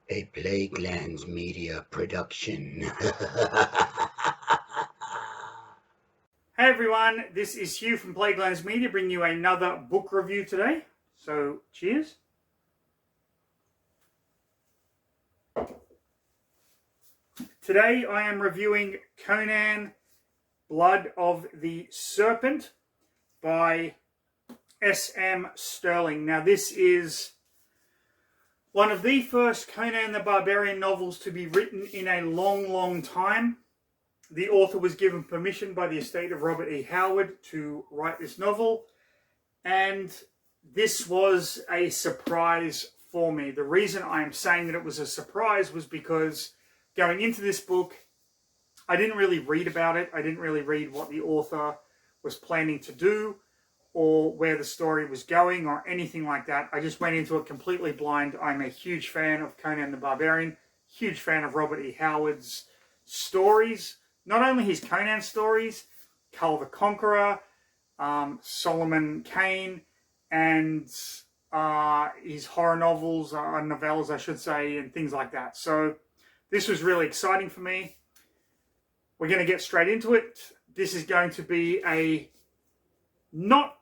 A Plaguelands Media production. Hey everyone, this is Hugh from Plaguelands Media bringing you another book review today. So, cheers. Today I am reviewing Conan, Blood of the Serpent by S.M. Stirling. Now this is one of the first Conan the Barbarian novels to be written in a long time. The author was given permission by the estate of Robert E. Howard to write this novel, and this was a surprise for me. The reason I'm saying that it was a surprise was because going into this book, I didn't really read about it. I didn't really read what the author was planning to do or where the story was going or anything like that. I just went into it completely blind. I'm a huge fan of Conan the Barbarian, huge fan of Robert E. Howard's stories. Not only his Conan stories, Kull the Conqueror, Solomon Kane, and his horror novels, novellas, I should say, and things like that. So this was really exciting for me. We're going to get straight into it. This is going to be a not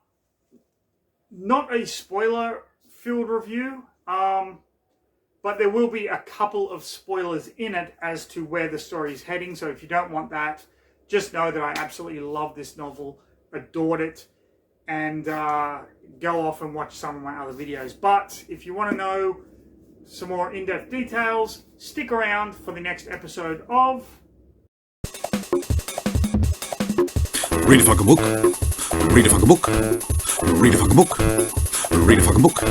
a spoiler-filled review, but there will be a couple of spoilers in it as to where the story is heading. So if you don't want that, just know that I absolutely love this novel, adored it, and go off and watch some of my other videos. But if you want to know some more in-depth details, stick around for the next episode of... Read a fucking book. Read a fucking book. Read a fucking book. Read a fucking book.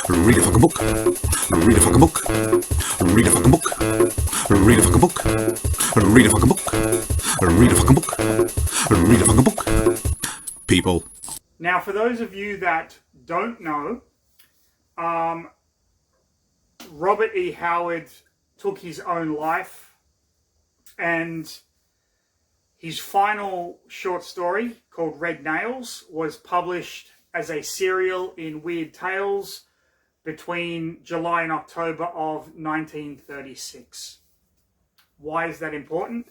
Read a fucking book. Read a fucking book. Read a fucking book. Read a fucking book. Read a fucking book. Read a fucking book. Read a fucking book. People. Now, for those of you that don't know, Robert E. Howard took his own life, and his final short story, called Red Nails, was published as a serial in Weird Tales between July and October of 1936. Why is that important?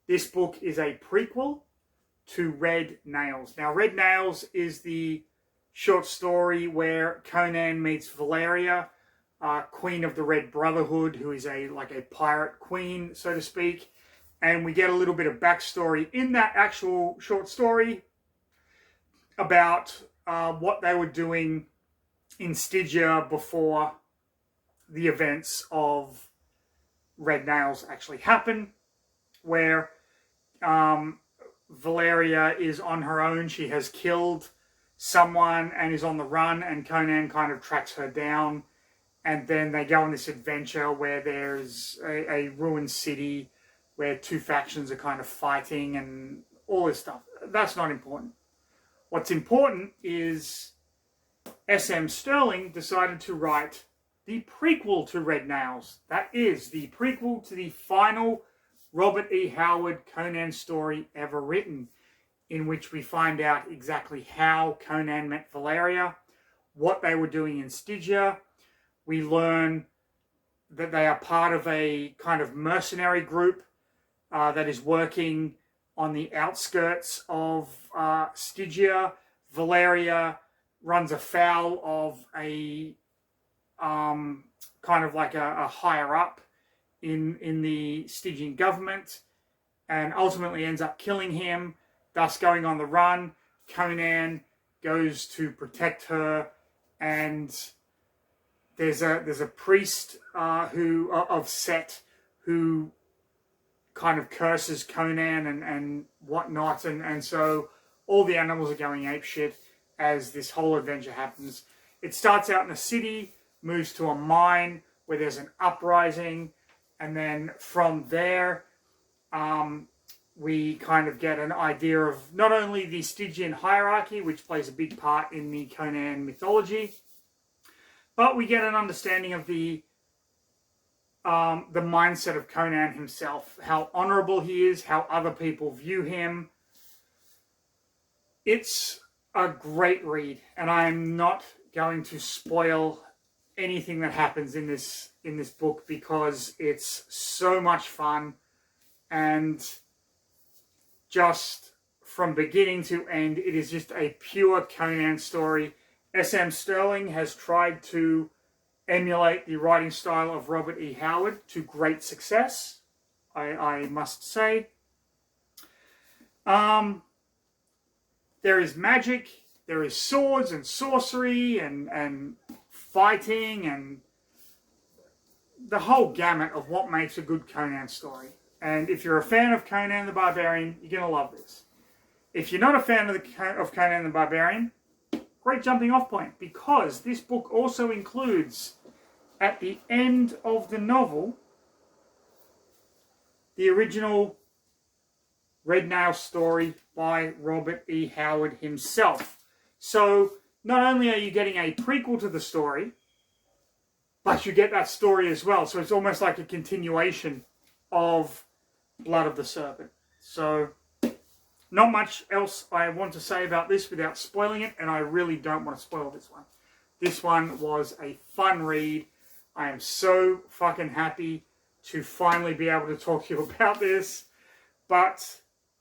This book is a prequel to Red Nails. Now, Red Nails is the short story where Conan meets Valeria, Queen of the Red Brotherhood, who is like a pirate queen, so to speak. And we get a little bit of backstory in that actual short story about what they were doing in Stygia before the events of Red Nails actually happen, where Valeria is on her own. She has killed someone and is on the run, and Conan kind of tracks her down. And then they go on this adventure where there's a ruined city where two factions are kind of fighting and all this stuff. That's not important. What's important is S.M. Stirling decided to write the prequel to Red Nails. That is the prequel to the final Robert E. Howard Conan story ever written, in which we find out exactly how Conan met Valeria, what they were doing in Stygia. We learn that they are part of a kind of mercenary group that is working on the outskirts of Stygia. Valeria runs afoul of a kind of like a higher up in the Stygian government, and ultimately ends up killing him, thus going on the run. Conan goes to protect her, and there's a priest of Set who kind of curses Conan and whatnot, and so all the animals are going apeshit as this whole adventure happens. It starts out in a city, moves to a mine where there's an uprising, and then from there we kind of get an idea of not only the Stygian hierarchy, which plays a big part in the Conan mythology, but we get an understanding of the mindset of Conan himself, how honorable he is, how other people view him. It's a great read, and I am not going to spoil anything that happens in this book because it's so much fun, and just from beginning to end, it is just a pure Conan story. S.M. Stirling has tried to emulate the writing style of Robert E. Howard to great success, I must say. There is magic, there is swords and sorcery and fighting and the whole gamut of what makes a good Conan story. And if you're a fan of Conan the Barbarian, you're going to love this. If you're not a fan of Conan the Barbarian, great jumping off point, because this book also includes, at the end of the novel, the original Red Nail story by Robert E. Howard himself. So not only are you getting a prequel to the story, but you get that story as well. So it's almost like a continuation of Blood of the Serpent. So not much else I want to say about this without spoiling it, and I really don't want to spoil this one. This one was a fun read. I am so fucking happy to finally be able to talk to you about this. But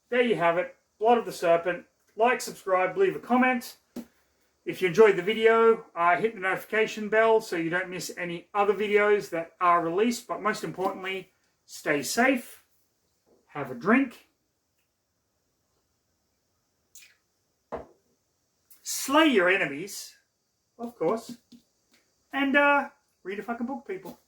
there you have it. Blood of the Serpent. Like, subscribe, leave a comment. If you enjoyed the video, hit the notification bell so you don't miss any other videos that are released. But most importantly, stay safe, have a drink, slay your enemies, of course, and read a fucking book, people.